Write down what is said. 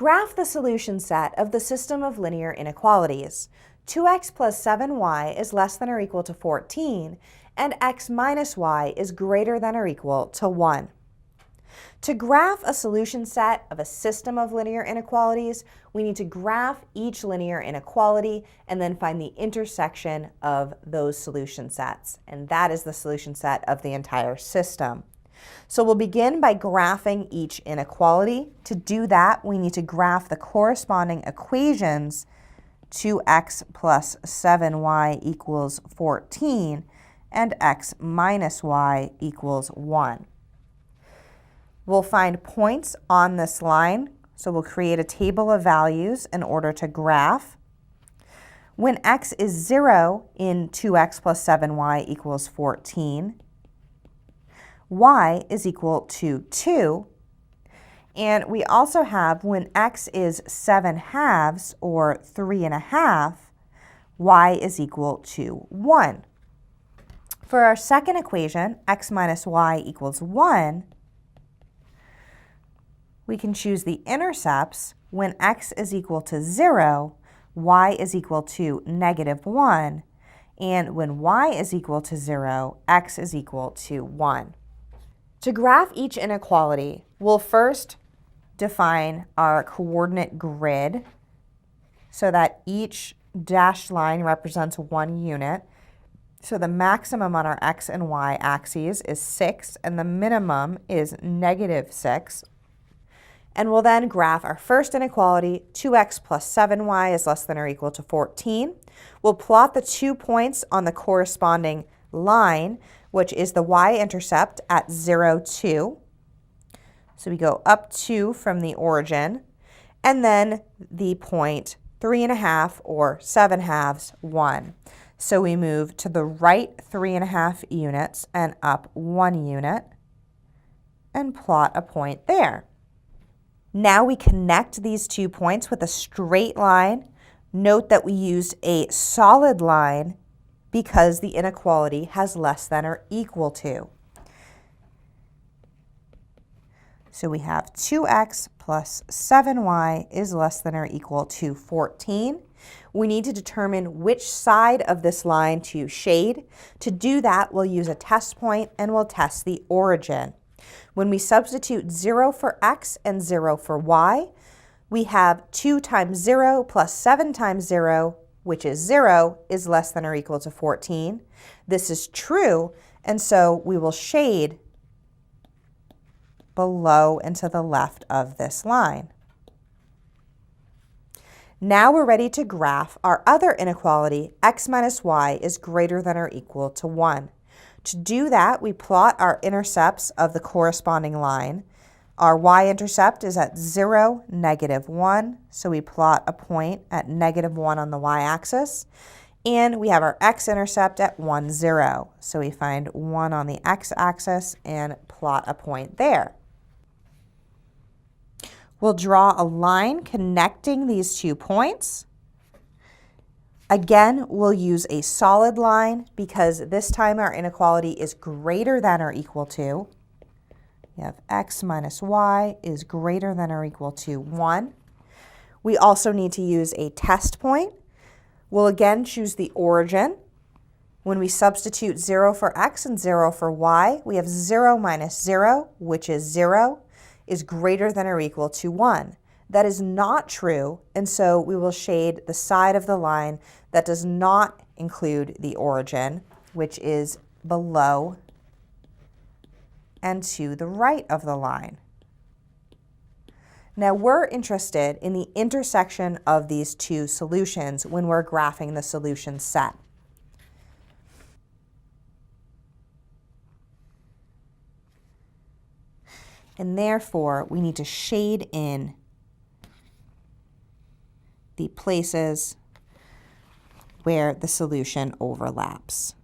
Graph the solution set of the system of linear inequalities. 2x plus 7y is less than or equal to 14, and x minus y is greater than or equal to 1. To graph a solution set of a system of linear inequalities, we need to graph each linear inequality and then find the intersection of those solution sets. And that is the solution set of the entire system. So we'll begin by graphing each inequality. To do that, we need to graph the corresponding equations 2x plus 7y equals 14 and x minus y equals 1. We'll find points on this line, so we'll create a table of values in order to graph. When x is 0 in 2x plus 7y equals 14, y is equal to 2, and we also have when x is 7/2 or 3.5, y is equal to 1. For our second equation, x minus y equals 1, we can choose the intercepts. When x is equal to 0, y is equal to -1, and when y is equal to 0, x is equal to 1. To graph each inequality, we'll first define our coordinate grid so that each dashed line represents 1 unit. So the maximum on our x and y axes is 6, and the minimum is -6. And we'll then graph our first inequality, 2x plus 7y is less than or equal to 14. We'll plot the 2 points on the corresponding line, which is the y-intercept at 0, 2. So we go up 2 from the origin, and then the point 3.5 or 7/2, 1. So we move to the right 3.5 units and up 1 unit and plot a point there. Now we connect these 2 points with a straight line. Note that we used a solid line because the inequality has less than or equal to. So we have 2x plus 7y is less than or equal to 14. We need to determine which side of this line to shade. To do that, we'll use a test point and we'll test the origin. When we substitute 0 for x and 0 for y, we have 2 times 0 plus 7 times 0, which is 0, is less than or equal to 14. This is true, and so we will shade below and to the left of this line. Now we're ready to graph our other inequality, x minus y is greater than or equal to 1. To do that, we plot our intercepts of the corresponding line. Our y-intercept is at 0, -1, so we plot a point at -1 on the y-axis. And we have our x-intercept at 1, 0, so we find 1 on the x-axis and plot a point there. We'll draw a line connecting these 2 points. Again, we'll use a solid line because this time our inequality is greater than or equal to. We have x minus y is greater than or equal to 1. We also need to use a test point. We'll again choose the origin. When we substitute 0 for x and 0 for y, we have 0 minus 0, which is 0, is greater than or equal to 1. That is not true, and so we will shade the side of the line that does not include the origin, which is below and to the right of the line. Now we're interested in the intersection of these 2 solutions when we're graphing the solution set. And therefore, we need to shade in the places where the solution overlaps.